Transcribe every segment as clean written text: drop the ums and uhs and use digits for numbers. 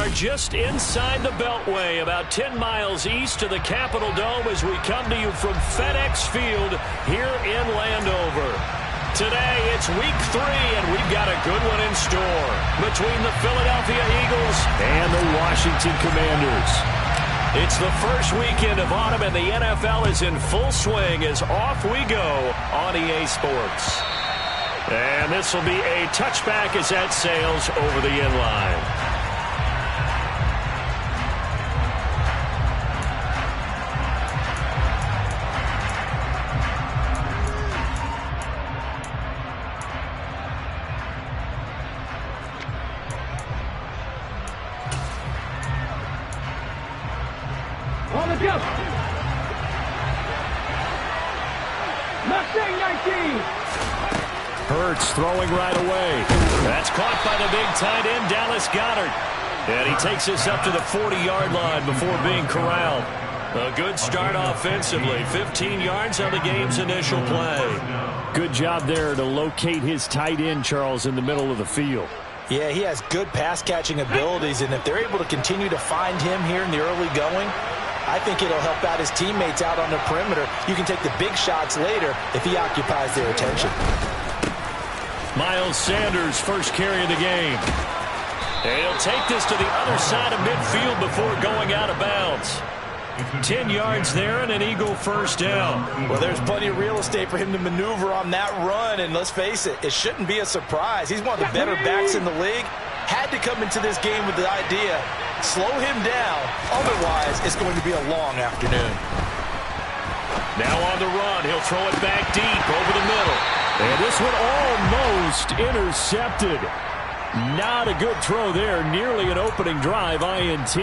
are just inside the Beltway, about 10 miles east of the Capitol Dome as we come to you from FedEx Field here in Landover. Today, it's week 3, and we've got a good one in store between the Philadelphia Eagles and the Washington Commanders. It's the first weekend of autumn, and the NFL is in full swing as off we go on EA Sports. And this will be a touchback as that sails over the end line. On the jump. Mustang 19. Hurts throwing right away. That's caught by the big tight end, Dallas Goedert. And he takes us up to the 40-yard line before being corralled. A good start offensively. 15 yards on the game's initial play. Good job there to locate his tight end, Charles, in the middle of the field. Yeah, he has good pass-catching abilities, and if they're able to continue to find him here in the early going, I think it'll help out his teammates out on the perimeter. You can take the big shots later if he occupies their attention. Miles Sanders, first carry of the game. And he'll take this to the other side of midfield before going out of bounds. 10 yards there and an Eagle first down. Well, there's plenty of real estate for him to maneuver on that run, and let's face it, it shouldn't be a surprise. He's one of the better backs in the league. Had to come into this game with the idea, slow him down, otherwise it's going to be a long afternoon. Now on the run, he'll throw it back deep over the middle. And this one almost intercepted. Not a good throw there, nearly an opening drive INT.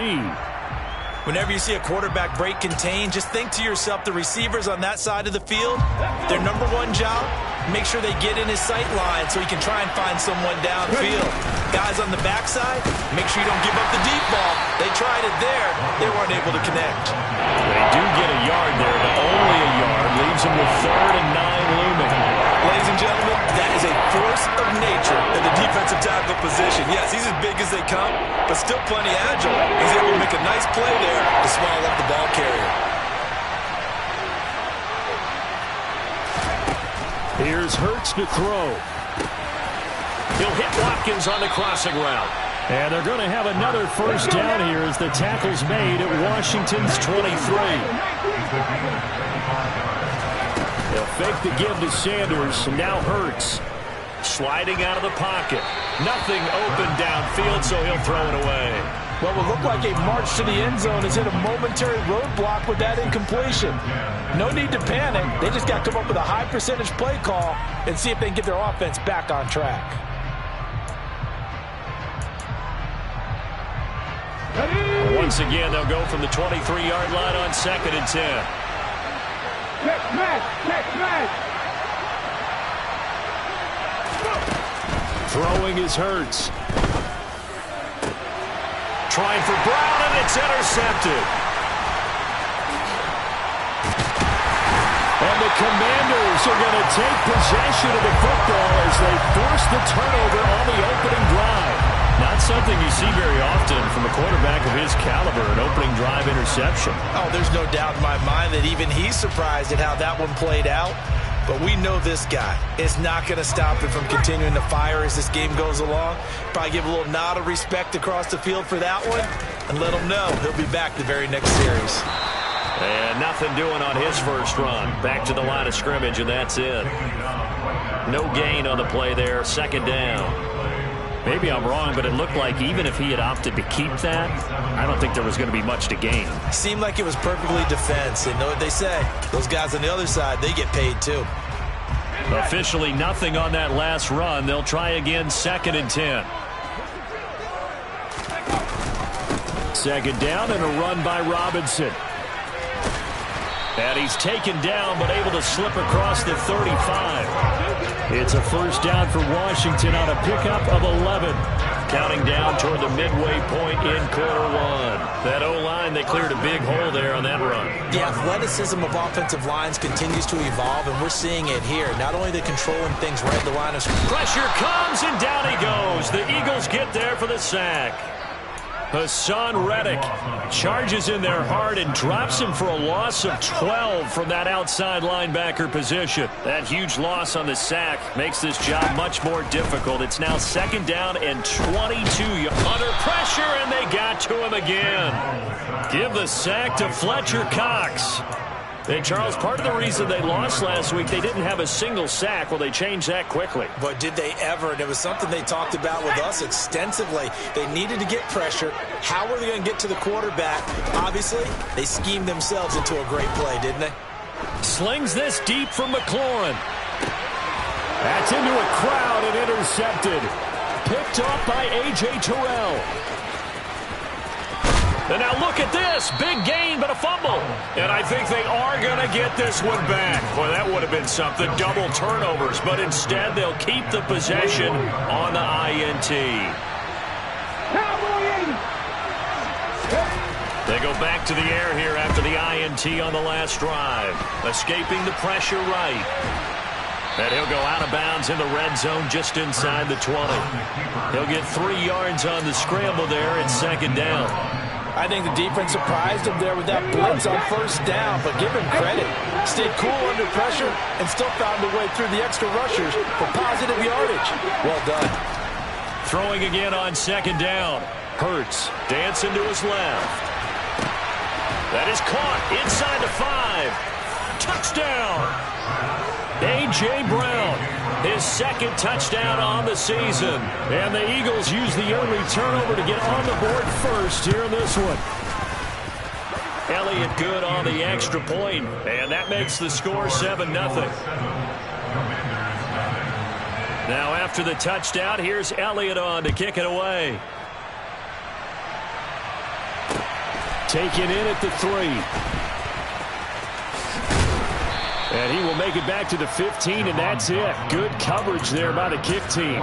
Whenever you see a quarterback break contain, just think to yourself, the receivers on that side of the field, their number one job, make sure they get in his sight line so he can try and find someone downfield. Guys on the backside, make sure you don't give up the deep ball. They tried it there. They weren't able to connect. They do get a yard there, but only a yard. Leaves them with 3rd and 9 looming. Ladies and gentlemen, that is a force of nature in the defensive tackle position. Yes, he's as big as they come, but still plenty agile. He's able to make a nice play there to swallow up the ball carrier. Here's Hurts to throw. He'll hit Watkins on the crossing route. And they're going to have another first down here as the tackle's made at Washington's 23. They'll fake the give to Sanders. Now Hurts sliding out of the pocket. Nothing open downfield, so he'll throw it away. Well, it looked like a march to the end zone has hit a momentary roadblock with that incompletion. No need to panic. They just got to come up with a high percentage play call and see if they can get their offense back on track. Once again, they'll go from the 23-yard line on 2nd and 10. Check match. Throwing is Hurts. Trying for Brown, and it's intercepted. And the Commanders are going to take possession of the football as they force the turnover on the opening drive. Not something you see very often from a quarterback of his caliber, an opening drive interception. Oh, there's no doubt in my mind that even he's surprised at how that one played out. But we know this guy is not going to stop him from continuing to fire as this game goes along. Probably give a little nod of respect across the field for that one and let him know he'll be back the very next series. And nothing doing on his first run. Back to the line of scrimmage, and that's it. No gain on the play there, 2nd down. Maybe I'm wrong, but it looked like even if he had opted to keep that, I don't think there was going to be much to gain. Seemed like it was perfectly defense. And know what they say, those guys on the other side, they get paid too. Officially nothing on that last run. They'll try again, 2nd and 10. 2nd down and a run by Robinson. And he's taken down, but able to slip across the 35. It's a first down for Washington on a pickup of 11. Counting down toward the midway point in Q1. That O-line, they cleared a big hole there on that run. The athleticism of offensive lines continues to evolve, and we're seeing it here. Not only the controlling things right at the line of scrimmage. Pressure comes, and down he goes. The Eagles get there for the sack. Hassan Reddick charges in there hard and drops him for a loss of 12 from that outside linebacker position. That huge loss on the sack makes this job much more difficult. It's now 2nd down and 22. Under pressure, and they got to him again. Give the sack to Fletcher Cox. And, Charles, part of the reason they lost last week, they didn't have a single sack. Well, they changed that quickly. But did they ever? And it was something they talked about with us extensively. They needed to get pressure. How were they going to get to the quarterback? Obviously, they schemed themselves into a great play, didn't they? Slings this deep from McLaurin. That's into a crowd and intercepted. Picked off by A.J. Terrell. And now look at this. Big gain, but a fumble. And I think they are going to get this one back. Boy, that would have been something. Double turnovers. But instead, they'll keep the possession on the INT. They go back to the air here after the INT on the last drive. Escaping the pressure right. And he'll go out of bounds in the red zone just inside the 20. He'll get 3 yards on the scramble there at 2nd down. I think the defense surprised him there with that blitz on 1st down, but give him credit. Stayed cool under pressure and still found a way through the extra rushers for positive yardage. Well done. Throwing again on 2nd down. Hurts dancing to his left. That is caught inside the 5. Touchdown. A.J. Brown, his 2nd touchdown on the season. And the Eagles use the early turnover to get on the board first here in this one. Elliott good on the extra point, and that makes the score 7-0. Now after the touchdown, here's Elliott on to kick it away. Taken in at the 3. And he will make it back to the 15, and that's it. Good coverage there by the kick team.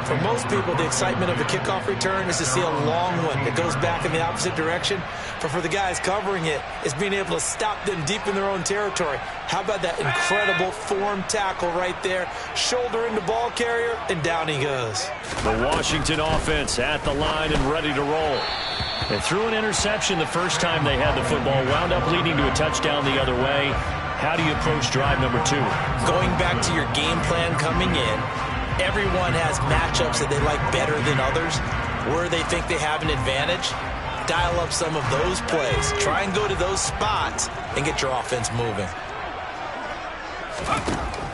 For most people, the excitement of a kickoff return is to see a long one that goes back in the opposite direction. But for the guys covering it, it's being able to stop them deep in their own territory. How about that incredible form tackle right there? Shoulder into ball carrier, and down he goes. The Washington offense at the line and ready to roll. They threw an interception the first time they had the football, wound up leading to a touchdown the other way. How do you approach drive number 2? Going back to your game plan coming in, everyone has matchups that they like better than others, where they think they have an advantage. Dial up some of those plays. Try and go to those spots and get your offense moving.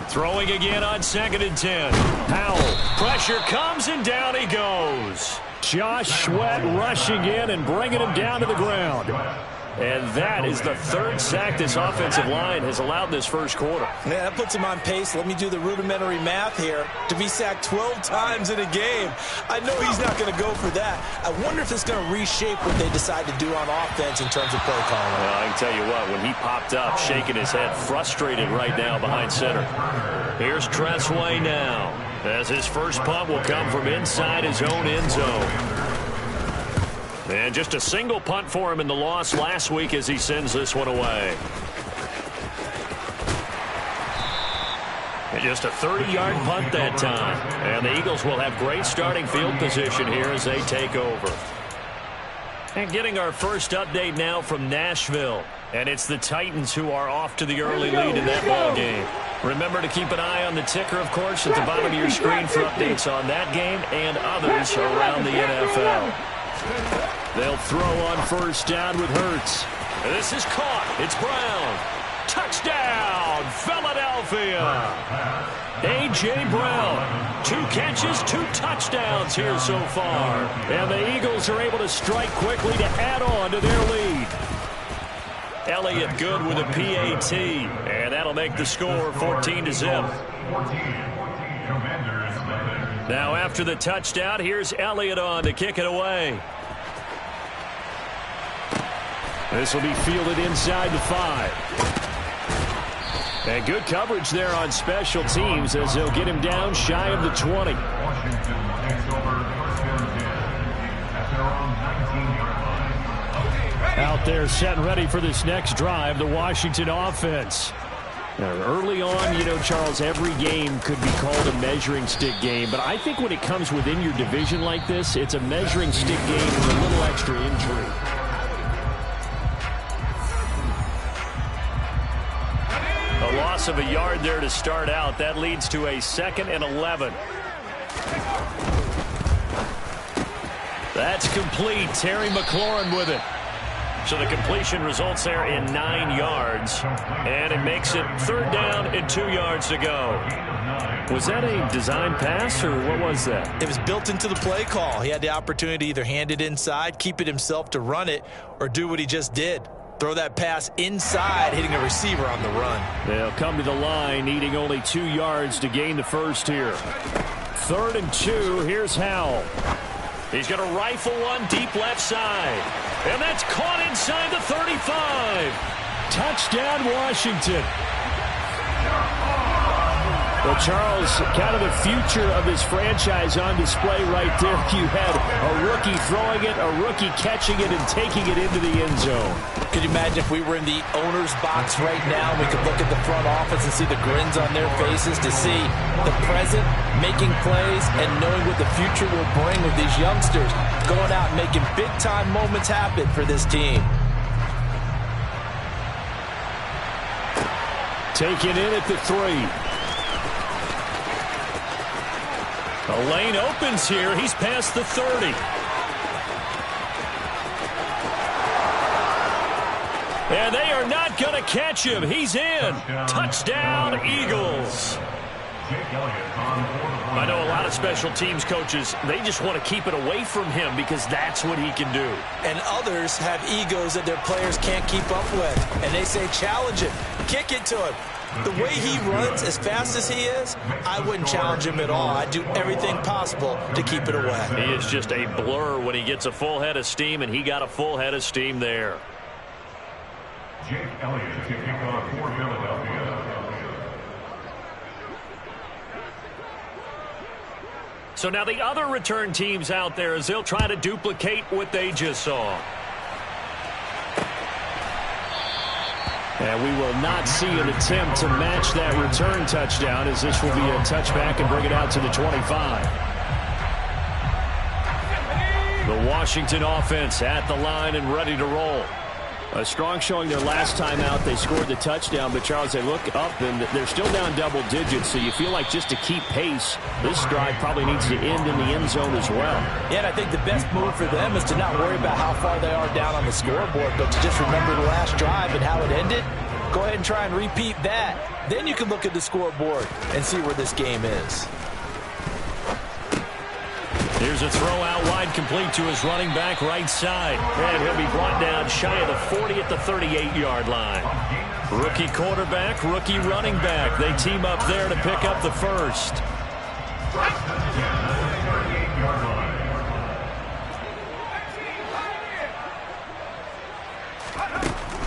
Throwing again on 2nd and 10. Powell. Pressure comes and down he goes. Josh Sweat rushing in and bringing him down to the ground. And that is the 3rd sack this offensive line has allowed this first quarter. Yeah, that puts him on pace. Let me do the rudimentary math here. To be sacked 12 times in a game, I know he's not going to go for that. I wonder if it's going to reshape what they decide to do on offense in terms of play calling. Well, I can tell you what, when he popped up, shaking his head, frustrated right now behind center. Here's Tressway now, as his first punt will come from inside his own end zone. And just a single punt for him in the loss last week as he sends this one away. And just a 30-yard punt that time. And the Eagles will have great starting field position here as they take over. And getting our first update now from Nashville. And it's the Titans who are off to the early lead in that ball game. Remember to keep an eye on the ticker, of course, at the bottom of your screen for updates on that game and others around the NFL. They'll throw on 1st down with Hurts. And this is caught. It's Brown. Touchdown, Philadelphia. A.J. Brown. 2 catches, 2 touchdowns here so far. And the Eagles are able to strike quickly to add on to their lead. Elliott good with a PAT. And that'll make the score 14-0. Now after the touchdown, here's Elliott on to kick it away. This will be fielded inside the 5. And good coverage there on special teams as they'll get him down shy of the 20. Out there set and ready for this next drive, the Washington offense. Early on, Charles, every game could be called a measuring stick game. But I think when it comes within your division like this, it's a measuring stick game with a little extra injury. A loss of a yard there to start out. That leads to a 2nd and 11. That's complete. Terry McLaurin with it. So the completion results there in 9 yards. And it makes it 3rd down and 2 yards to go. Was that a design pass, or what was that? It was built into the play call. He had the opportunity to either hand it inside, keep it himself to run it, or do what he just did. Throw that pass inside, hitting a receiver on the run. They'll come to the line, needing only 2 yards to gain the first here. 3rd and 2. Here's Howell. He's going to rifle one deep left side. And that's caught inside the 35. Touchdown, Washington. Well, Charles, kind of the future of this franchise on display right there. You had a rookie throwing it, a rookie catching it, and taking it into the end zone. Could you imagine if we were in the owner's box right now, we could look at the front office and see the grins on their faces to see the present making plays and knowing what the future will bring with these youngsters going out and making big-time moments happen for this team. Taken in at the 3. The lane opens here. He's past the 30. And they are not going to catch him. He's in. Touchdown, Eagles. I know a lot of special teams coaches, they just want to keep it away from him because that's what he can do. And others have egos that their players can't keep up with. And they say, challenge him. Kick it to him. The way he runs, as fast as he is, I wouldn't challenge him at all. I'd do everything possible to keep it away. He is just a blur when he gets a full head of steam, and he got a full head of steam there. Jake Elliott kicking off for Philadelphia. So now the other return teams out there as they'll try to duplicate what they just saw. And we will not see an attempt to match that return touchdown, as this will be a touchback and bring it out to the 25. The Washington offense at the line and ready to roll. A strong showing their last time out. They scored the touchdown, but Charles, they look up and they're still down double digits, so you feel like just to keep pace, this drive probably needs to end in the end zone as well. Yeah, and I think the best move for them is to not worry about how far they are down on the scoreboard, but to just remember the last drive and how it ended. Go ahead and try and repeat that. Then you can look at the scoreboard and see where this game is. Here's a throw out wide, complete to his running back right side. And he'll be brought down shy of the 40 at the 38-yard line. Rookie quarterback, rookie running back. They team up there to pick up the first.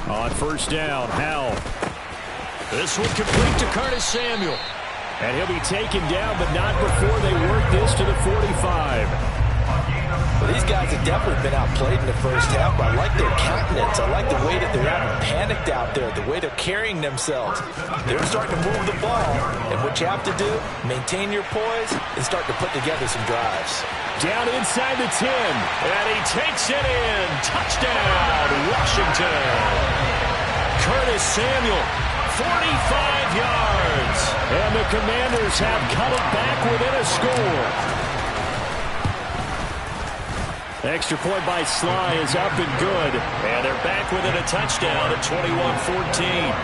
On first down, Howell. This one complete to Curtis Samuel. And he'll be taken down, but not before they work this to the 45. Well, these guys have definitely been outplayed in the first half, but I like their countenance. I like the way that they're not panicked out there, the way they're carrying themselves. They're starting to move the ball, and what you have to do, maintain your poise and start to put together some drives. Down inside the 10, and he takes it in. Touchdown, Washington. Curtis Samuel, 45 yards. And the Commanders have cut it back within a score. Extra point by Sly is up and good. And they're back within a touchdown at 21-14.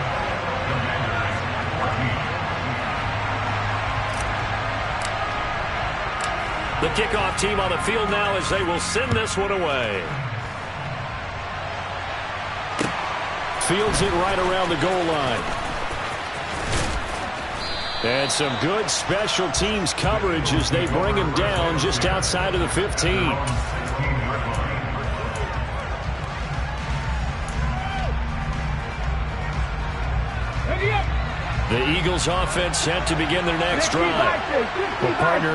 The kickoff team on the field now as they will send this one away. Fields it right around the goal line. And some good special teams coverage as they bring him down just outside of the 15. The Eagles offense set to begin their next drive. Well, partner,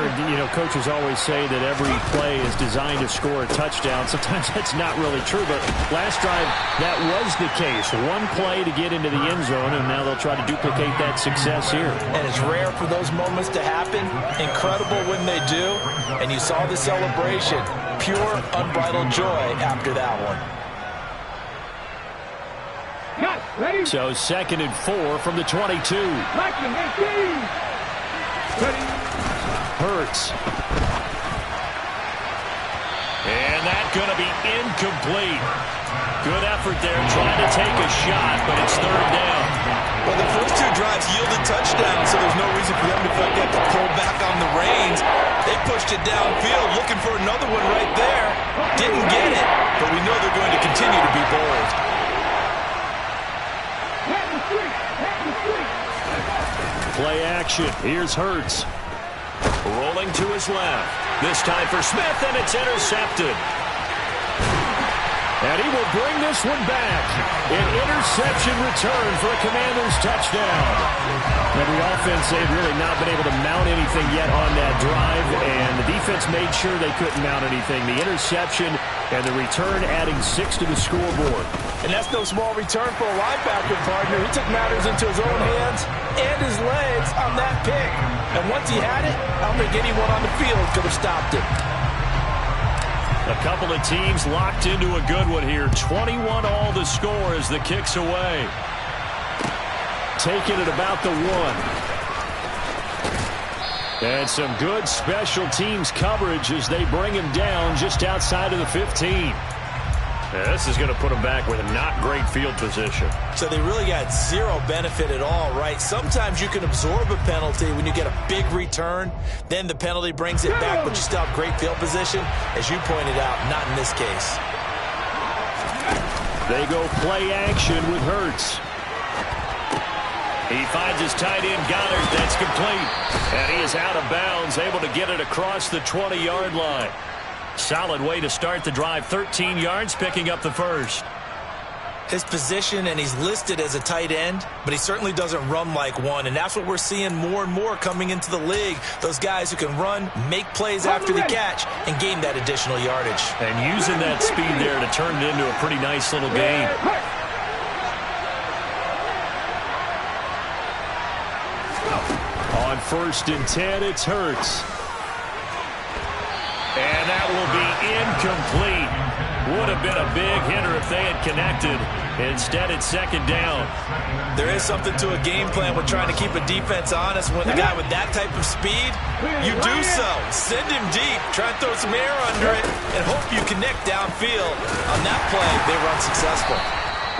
coaches always say that every play is designed to score a touchdown. Sometimes that's not really true, but last drive, that was the case. One play to get into the end zone, and now they'll try to duplicate that success here. And it's rare for those moments to happen. Incredible when they do. And you saw the celebration. Pure, unbridled joy after that one. So 2nd and 4 from the 22. Hurts. And that's going to be incomplete. Good effort there trying to take a shot, but it's 3rd down. Well, the first 2 drives yielded touchdowns, so there's no reason for them to feel like they have to pull back on the reins. They pushed it downfield, looking for another one right there. Didn't get it, but we know they're going to continue to be bold. Play action. Here's Hurts. Rolling to his left. This time for Smith, and it's intercepted. And he will bring this one back. An interception return for a Commanders touchdown. And the offense, they've really not been able to mount anything yet on that drive, and the defense made sure they couldn't mount anything. The interception and the return adding 6 to the scoreboard. And that's no small return for a linebacker, partner. He took matters into his own hands and his legs on that pick. And once he had it, I don't think anyone on the field could have stopped it. A couple of teams locked into a good one here. 21 all the score as the kick's away. Taking it about the 1. And some good special teams coverage as they bring him down just outside of the 15. This is going to put them back with a not great field position. So they really got zero benefit at all, right? Sometimes you can absorb a penalty when you get a big return. Then the penalty brings it back, but you still have great field position. As you pointed out, not in this case. They go play action with Hurts. He finds his tight end, Goddard. That's complete. And he is out of bounds, able to get it across the 20-yard line. Solid way to start the drive. 13 yards, picking up the first. His position, and he's listed as a tight end, but he certainly doesn't run like one, and that's what we're seeing more and more coming into the league. Those guys who can run, make plays after the catch, and gain that additional yardage. And using that speed there to turn it into a pretty nice little gain. On 1st and 10, it's Hurts. And that will be incomplete. Would have been a big hitter if they had connected. Instead, it's 2nd down. There is something to a game plan. We're trying to keep a defense honest. When a guy with that type of speed, you do so. Send him deep. Try and throw some air under it and hope you connect downfield. On that play, they were unsuccessful.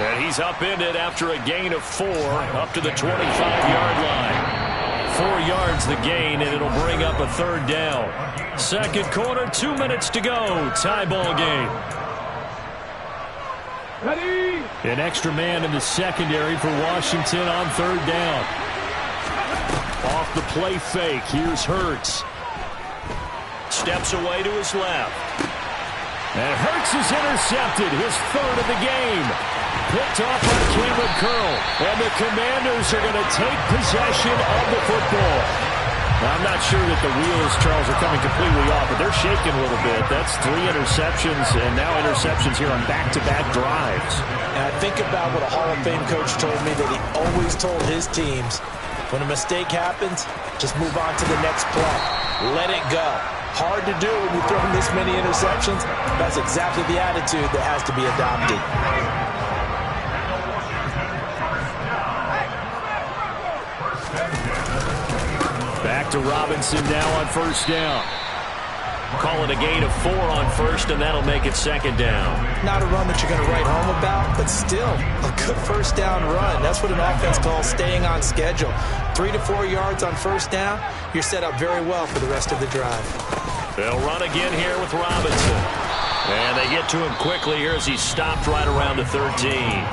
And he's upended after a gain of 4 up to the 25-yard line. 4 yards the gain, and it'll bring up a 3rd down. 2nd quarter, 2 minutes to go. Tie ball game. Ready? An extra man in the secondary for Washington on 3rd down. Off the play fake, here's Hurts. Steps away to his left. And Hurts is intercepted, his 3rd of the game. Picked off by Cameron Curl. And the Commanders are going to take possession of the football. I'm not sure that the wheels, Charles, are coming completely off, but they're shaking a little bit. That's 3 interceptions, and now interceptions here on back-to-back drives. And I think about what a Hall of Fame coach told me that he always told his teams, when a mistake happens, just move on to the next play. Let it go. Hard to do when you throw this many interceptions. That's exactly the attitude that has to be adopted. Back to Robinson now on 1st down. Call it a gain of 4 on 1st, and that'll make it 2nd down. Not a run that you're going to write home about, but still a good 1st down run. That's what an offense calls staying on schedule. 3 to 4 yards on 1st down, you're set up very well for the rest of the drive. They'll run again here with Robinson. And they get to him quickly here as he stopped right around the 13.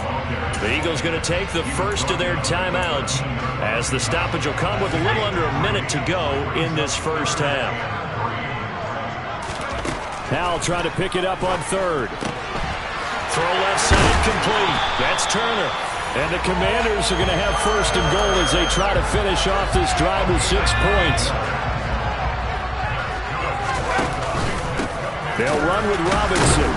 The Eagles going to take the first of their timeouts as the stoppage will come with a little under a minute to go in this first half. Powell trying to pick it up on 3rd. Throw left side complete. That's Turner. And the Commanders are going to have first and goal as they try to finish off this drive with 6 points. They'll run with Robinson.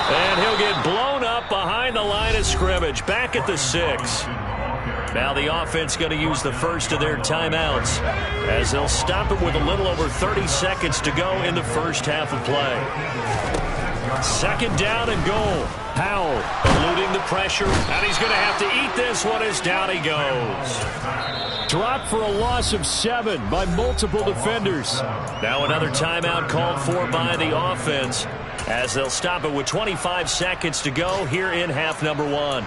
And he'll get blown up behind the line of scrimmage. Back at the 6. Now the offense going to use the first of their timeouts as they'll stop it with a little over 30 seconds to go in the first half of play. Second down and goal. Powell eluding the pressure, and he's going to have to eat this one as down he goes. Dropped for a loss of 7 by multiple defenders. Now another timeout called for by the offense as they'll stop it with 25 seconds to go here in half number 1.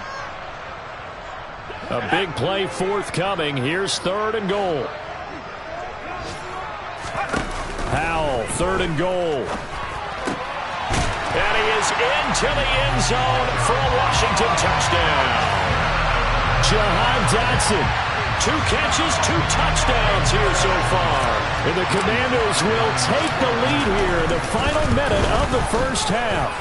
A big play forthcoming. Here's third and goal. Powell, third and goal. And he is into the end zone for a Washington touchdown. Jahan Dotson. 2 catches, 2 touchdowns here so far. And the Commanders will take the lead here in the final minute of the first half.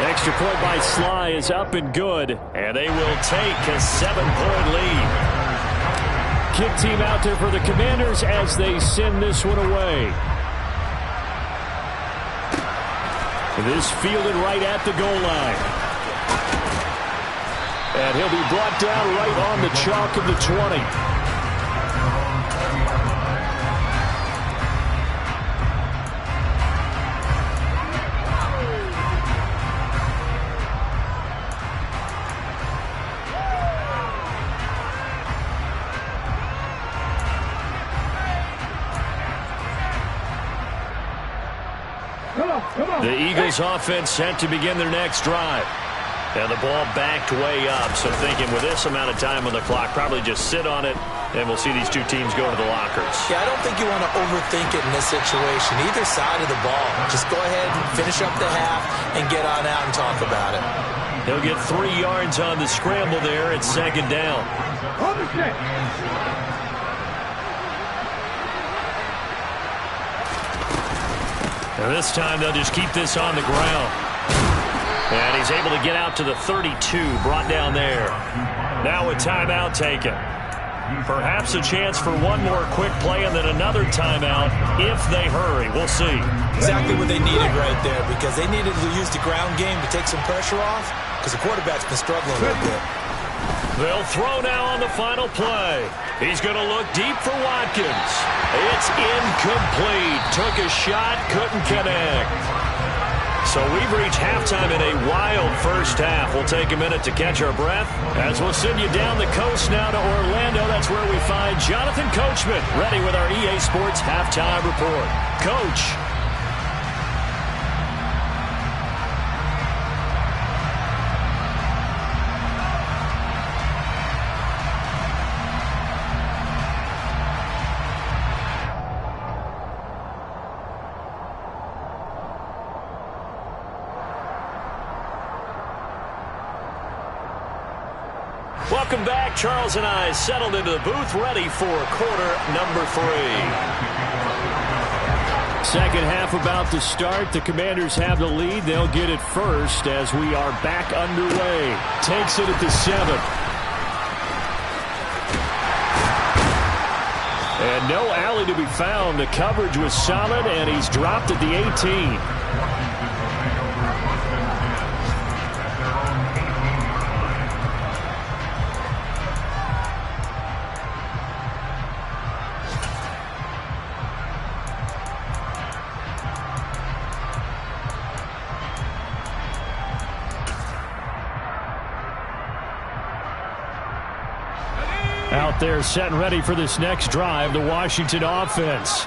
Extra point by Sly is up and good, and they will take a 7-point lead. Kick team out there for the Commanders as they send this one away. This fielded right at the goal line. And he'll be brought down right on the chalk of the 20. The Eagles offense set to begin their next drive. And the ball backed way up. So thinking with this amount of time on the clock, probably just sit on it, and we'll see these two teams go to the lockers. Yeah, I don't think you want to overthink it in this situation. Either side of the ball. Just go ahead and finish up the half and get on out and talk about it. He'll get 3 yards on the scramble there at second down. On the set. And this time they'll just keep this on the ground. And he's able to get out to the 32, brought down there. Now a timeout taken. Perhaps a chance for one more quick play and then another timeout if they hurry. We'll see. Exactly what they needed right there, because they needed to use the ground game to take some pressure off, because the quarterback's been struggling a little bit. They'll throw now on the final play. He's going to look deep for Watkins. It's incomplete. Took a shot, couldn't connect. So we've reached halftime in a wild first half. We'll take a minute to catch our breath as we'll send you down the coast now to Orlando. That's where we find Jonathan Coachman ready with our EA Sports Halftime Report. Coach. Welcome back. Charles and I settled into the booth, ready for quarter number 3. Second half about to start. The Commanders have the lead. They'll get it first as we are back underway. Takes it at the 7. And no alley to be found. The coverage was solid, and he's dropped at the 18. Out there set and ready for this next drive, the Washington offense.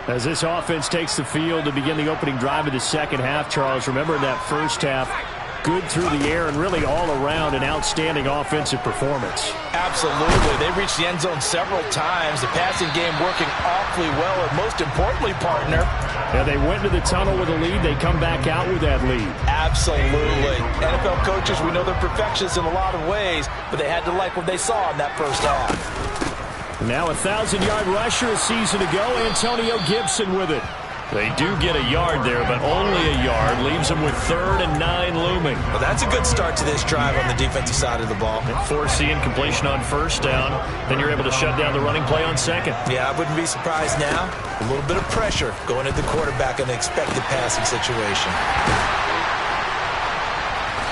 As this offense takes the field to begin the opening drive of the second half, Charles, remember in that first half, good through the air and really all around an outstanding offensive performance. Absolutely. They reached the end zone several times. The passing game working awfully well, and most importantly, partner. Yeah, they went to the tunnel with a lead. They come back out with that lead. Absolutely. NFL coaches, we know they're perfectionists in a lot of ways, but they had to like what they saw in that first half. Now a 1,000-yard rusher a season ago, Antonio Gibson with it. They do get a yard there, but only a yard. Leaves them with 3rd and 9 looming. Well, that's a good start to this drive on the defensive side of the ball. Force the incompletion on 1st down. Then you're able to shut down the running play on 2nd. Yeah, I wouldn't be surprised now. A little bit of pressure going at the quarterback in an expected passing situation.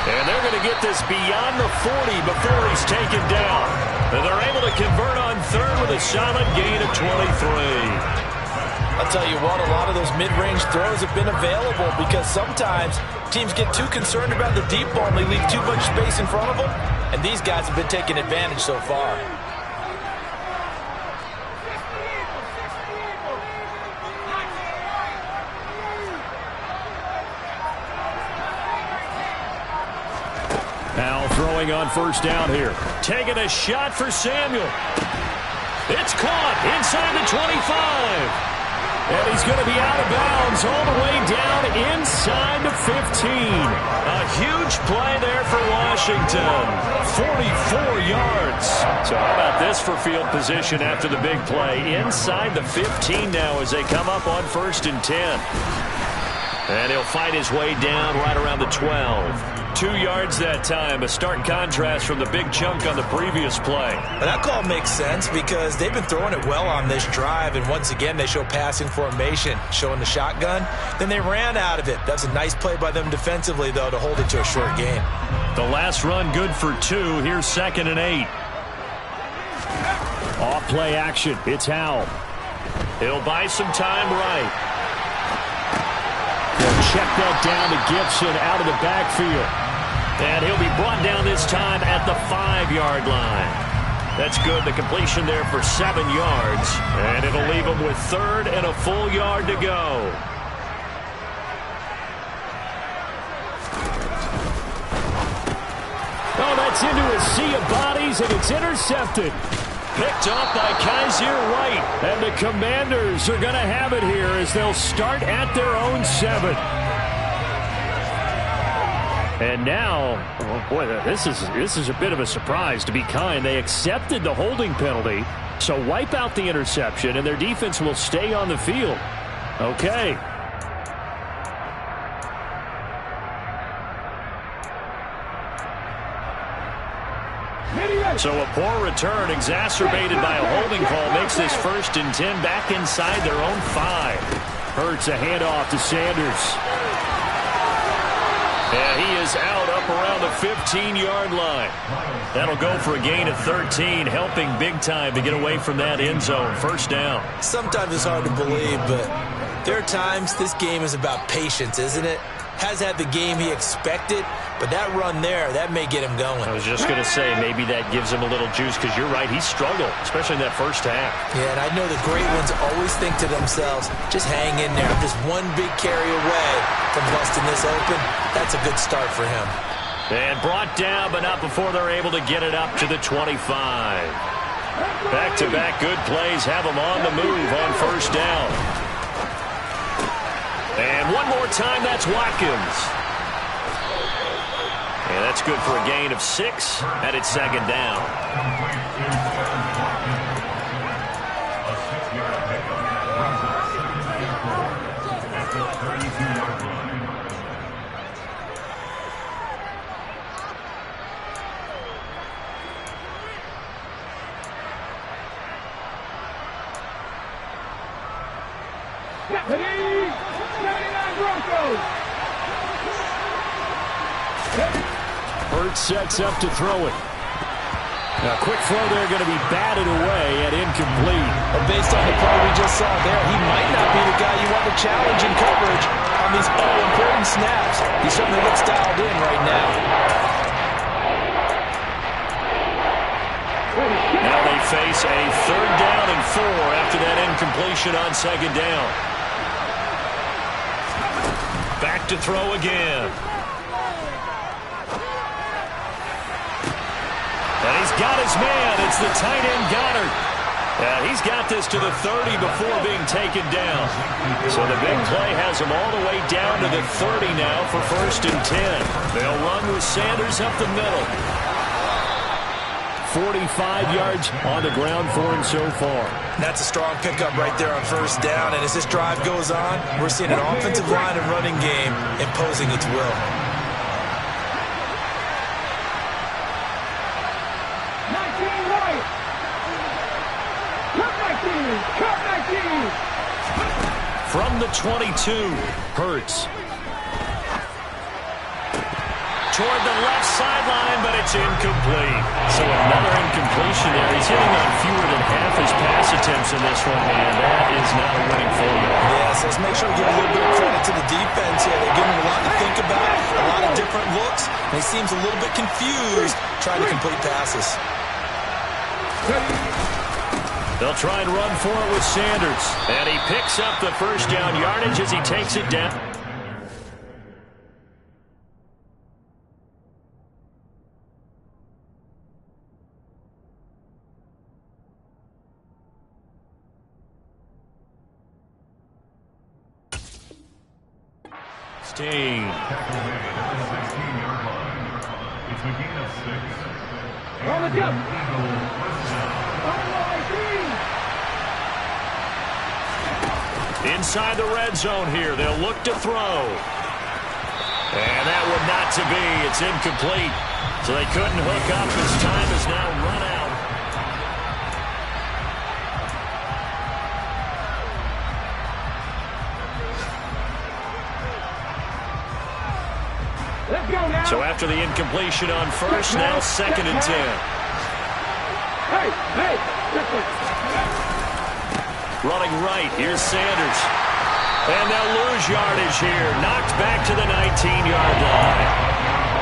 And they're going to get this beyond the 40 before he's taken down. And they're able to convert on 3rd with a solid gain of 23. I'll tell you what, a lot of those mid-range throws have been available because sometimes teams get too concerned about the deep ball and they leave too much space in front of them. And these guys have been taking advantage so far. Now throwing on 1st down here. Taking a shot for Samuel. It's caught inside the 25. And he's going to be out of bounds all the way down inside the 15. A huge play there for Washington. 44 yards. So how about this for field position after the big play? Inside the 15 now as they come up on 1st and 10. And he'll fight his way down right around the 12. 2 yards that time, a stark contrast from the big chunk on the previous play. And that call makes sense because they've been throwing it well on this drive, and once again they show passing formation, showing the shotgun. Then they ran out of it. That's a nice play by them defensively, though, to hold it to a short gain. The last run good for 2. Here's 2nd and 8. Off play action. It's Howell. He'll buy some time right. They'll check that down to Gibson out of the backfield. And he'll be brought down this time at the 5-yard line. That's good. The completion there for 7 yards. And it'll leave him with 3rd and a full yard to go. Oh, that's into a sea of bodies, and it's intercepted. Picked off by Kaiser White. And the Commanders are going to have it here as they'll start at their own 7. And now, oh boy, this is a bit of a surprise, to be kind. They accepted the holding penalty, so wipe out the interception, and their defense will stay on the field. Okay. So a poor return exacerbated by a holding call makes this 1st and 10 back inside their own 5. Hurts a handoff to Sanders. And he is out up around the 15-yard line. That'll go for a gain of 13, helping big time to get away from that end zone. 1st down. Sometimes it's hard to believe, but there are times this game is about patience, isn't it? Has had the game he expected, but that run there, that may get him going. I was just going to say, maybe that gives him a little juice, because you're right, he struggled, especially in that 1st half. Yeah, and I know the great ones always think to themselves, just hang in there. I'm just one big carry away from busting this open. That's a good start for him. And brought down, but not before they're able to get it up to the 25. Back-to-back good plays have them on the move on 1st down. And one more time, that's Watkins. And that's good for a gain of 6, and it's 2nd down. Hurts sets up to throw it. Now, quick throw there, going to be batted away and incomplete. But based on the play we just saw there, he might not be the guy you want to challenge in coverage on these all-important snaps. He certainly looks dialed in right now. Now they face a 3rd down and 4 after that incompletion on 2nd down. Back to throw again. And he's got his man. It's the tight end Goddard. And he's got this to the 30 before being taken down. So the big play has him all the way down to the 30 now for 1st and 10. They'll run with Sanders up the middle. 45 yards on the ground for him so far. That's a strong pickup right there on first down. And as this drive goes on, we're seeing an offensive line and running game imposing its will. 19 right. Cut 19. From the 22, Hurts. Toward the left sideline, but it's incomplete. So another incompletion there. He's hitting on fewer than half his pass attempts in this one, and that is not a winning formula. Yeah, so let's make sure we give a little bit of credit to the defense here. They're giving him a lot to think about, a lot of different looks, and he seems a little bit confused trying to complete passes. They'll try and run for it with Sanders. And he picks up the first down yardage as he takes it down. Sting. It's a gain of 6. On the jump. Inside the red zone here. They'll look to throw. And that would not to be. It's incomplete. So they couldn't hook up. His time is now run out. Let's go now. So after the incompletion on first, now 2nd and 10. Hey. Running right, here's Sanders. And they'll lose yardage here. Knocked back to the 19-yard line.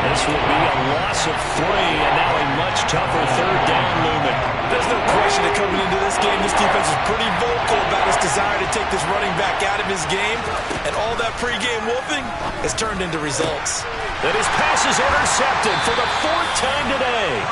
This will be a loss of 3, and now a much tougher 3rd down looming. There's no question that coming into this game, this defense is pretty vocal about its desire to take this running back out of his game, and all that pregame wolfing has turned into results. And his pass is intercepted for the 4th time today.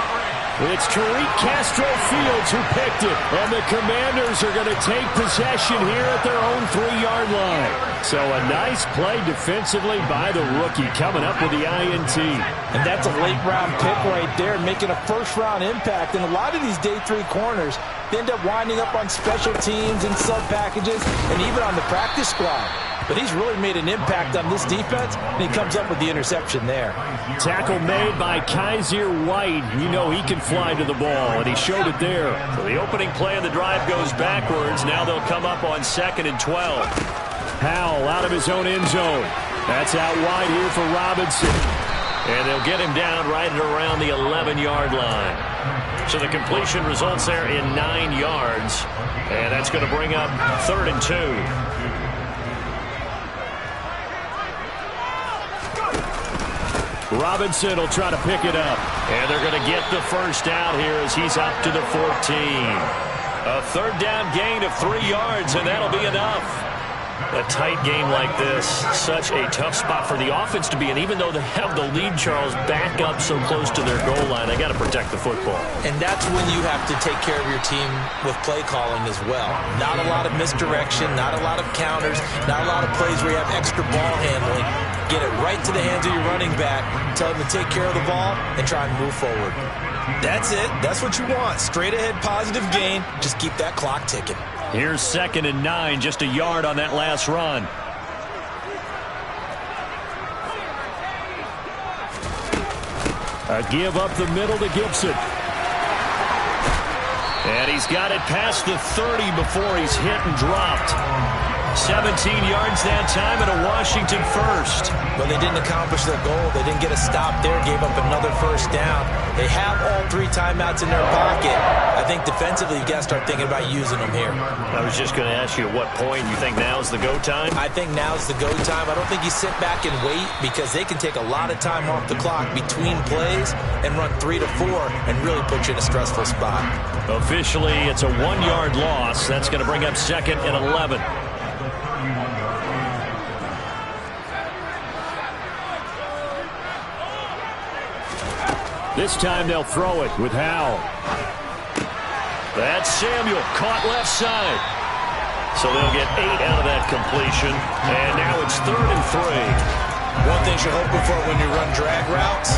It's Tariq Castro Fields who picked it, and the Commanders are going to take possession here at their own 3-yard line. So a nice play defensively by the rookie coming up with the INT. And that's a late-round pick right there, making a first-round impact. And a lot of these day 3 corners, they end up winding up on special teams and sub-packages and even on the practice squad. But he's really made an impact on this defense, and he comes up with the interception there. Tackle made by Kaiser White. You know he can fly to the ball, and he showed it there. So the opening play of the drive goes backwards. Now they'll come up on 2nd and 12. Howell out of his own end zone. That's out wide here for Robinson. And they'll get him down right at around the 11-yard line. So the completion results there in 9 yards. And that's going to bring up 3rd and 2. Robinson will try to pick it up. And they're going to get the first down here as he's up to the 14. A 3rd down gain of 3 yards, and that'll be enough. A tight game like this, such a tough spot for the offense to be in. Even though they have the lead, Charles, back up so close to their goal line, they got to protect the football. And that's when you have to take care of your team with play calling as well. Not a lot of misdirection, not a lot of counters, not a lot of plays where you have extra ball handling. Get it right to the hands of your running back, tell him to take care of the ball, and try and move forward. That's it. That's what you want. Straight ahead positive gain. Just keep that clock ticking. Here's 2nd and 9, just a yard on that last run. A give up the middle to Gibson. And he's got it past the 30 before he's hit and dropped. 17 yards that time and a Washington first. But they didn't accomplish their goal. They didn't get a stop there, gave up another first down. They have all 3 timeouts in their pocket. I think defensively you've got to start thinking about using them here. I was just going to ask you at what point you think now's the go time? I think now's the go time. I don't think you sit back and wait because they can take a lot of time off the clock between plays and run 3 to 4 and really put you in a stressful spot. Officially, it's a 1-yard loss. That's going to bring up 2nd and 11. This time they'll throw it with Howell. That's Samuel, caught left side. So they'll get 8 out of that completion. And now it's 3rd and 3. One thing you're hoping for when you run drag routes,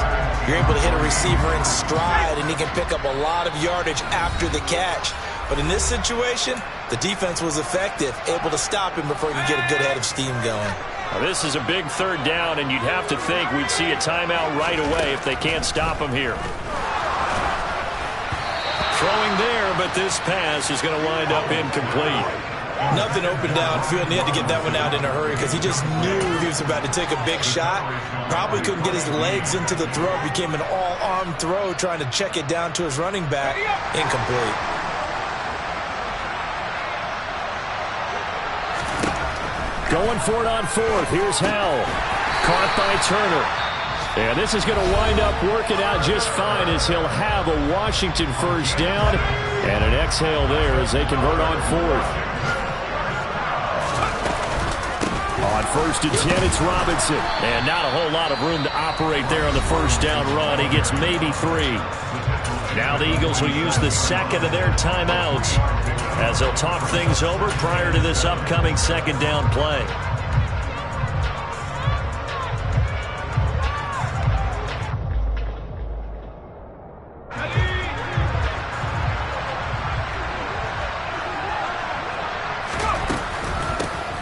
You're able to hit a receiver in stride, and he can pick up a lot of yardage after the catch. But in this situation, the defense was effective, able to stop him before he could get a good head of steam going. Now, this is a big third down, and you'd have to think we'd see a timeout right away if they can't stop him here. Throwing there, but this pass is going to wind up incomplete. Nothing open downfield, and he had to get that one out in a hurry because he just knew he was about to take a big shot. Probably couldn't get his legs into the throw. Became an all-arm throw, trying to check it down to his running back. Incomplete. Going for it on fourth. Here's Howell. Caught by Turner. And this is going to wind up working out just fine as he'll have a Washington first down. And an exhale there as they convert on fourth. On first and 10, it's Robinson. And not a whole lot of room to operate there on the first down run. He gets maybe 3. Now the Eagles will use the second of their timeouts as they'll talk things over prior to this upcoming second down play.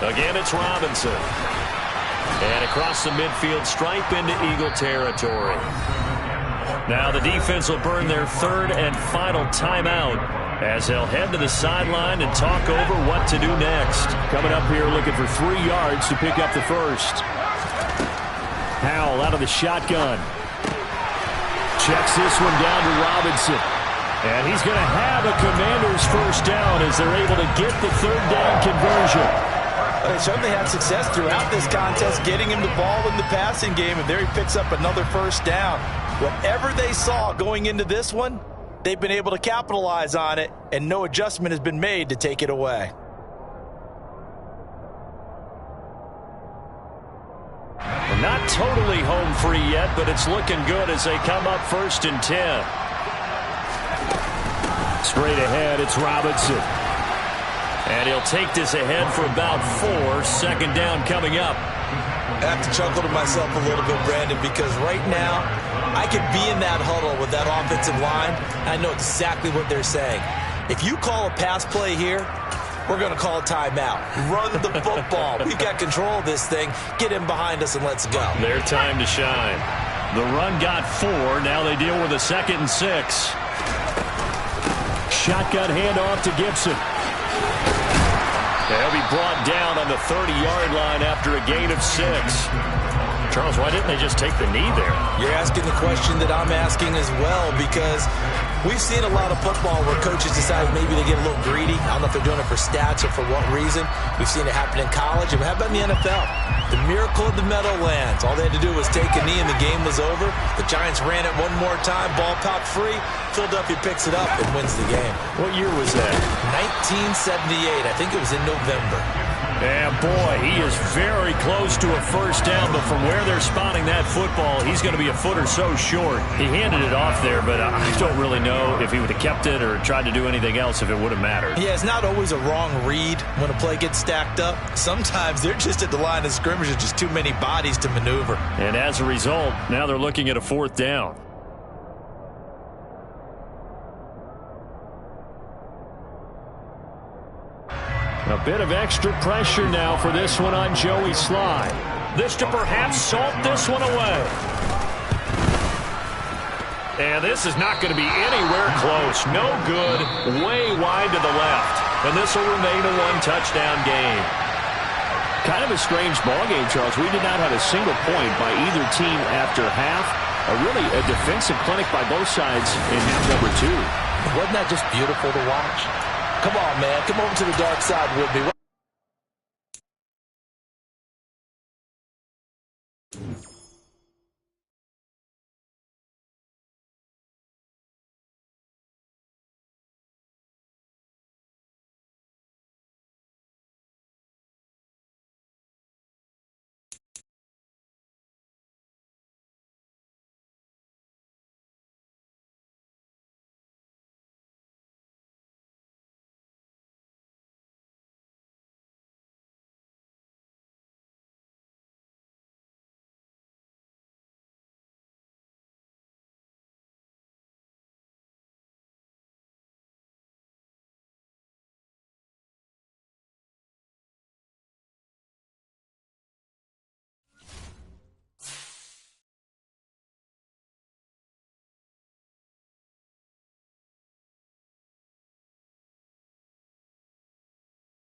Again, it's Robinson. And across the midfield stripe into Eagle territory. Now the defense will burn their third and final timeout as they'll head to the sideline and talk over what to do next. Coming up here looking for 3 yards to pick up the first. Howell out of the shotgun. Checks this one down to Robinson. And he's going to have a Commanders first down as they're able to get the third down conversion. They certainly had success throughout this contest, getting him the ball in the passing game, and there he picks up another first down. Whatever they saw going into this one, they've been able to capitalize on it, and no adjustment has been made to take it away. Well, not totally home free yet, but it's looking good as they come up first and 10. Straight ahead, it's Robinson. And he'll take this ahead for about 4. Second down coming up. I have to chuckle to myself a little bit, Brandon, because right now I could be in that huddle with that offensive line. I know exactly what they're saying. If you call a pass play here, we're going to call a timeout. Run the football. We've got control of this thing. Get in behind us and let's go. Their time to shine. The run got 4. Now they deal with a 2nd and 6. Shotgun handoff to Gibson. They'll be brought down on the 30-yard line after a gain of 6. Charles, why didn't they just take the knee there? You're asking the question that I'm asking as well, because we've seen a lot of football where coaches decide maybe they get a little greedy. I don't know if they're doing it for stats or for what reason. We've seen it happen in college. And how about in the NFL? The miracle of the Meadowlands. All they had to do was take a knee and the game was over. The Giants ran it one more time. Ball popped free. Philadelphia picks it up and wins the game. What year was that? 1978. I think it was in November. And boy, he is very close to a first down, but from where they're spotting that football, he's going to be a foot or so short. He handed it off there, but I don't really know if he would have kept it or tried to do anything else if it would have mattered. Yeah, it's not always a wrong read when a play gets stacked up. Sometimes they're just at the line of scrimmage with just too many bodies to maneuver. And as a result, now they're looking at a 4th down. A bit of extra pressure now for this one on Joey Sly. This to perhaps salt this one away. And this is not going to be anywhere close. No good. Way wide to the left. And this will remain a 1-touchdown game. Kind of a strange ballgame, Charles. We did not have a single point by either team after half. Really a defensive clinic by both sides in half number 2. Wasn't that just beautiful to watch? Come on, man. Come over to the dark side with me.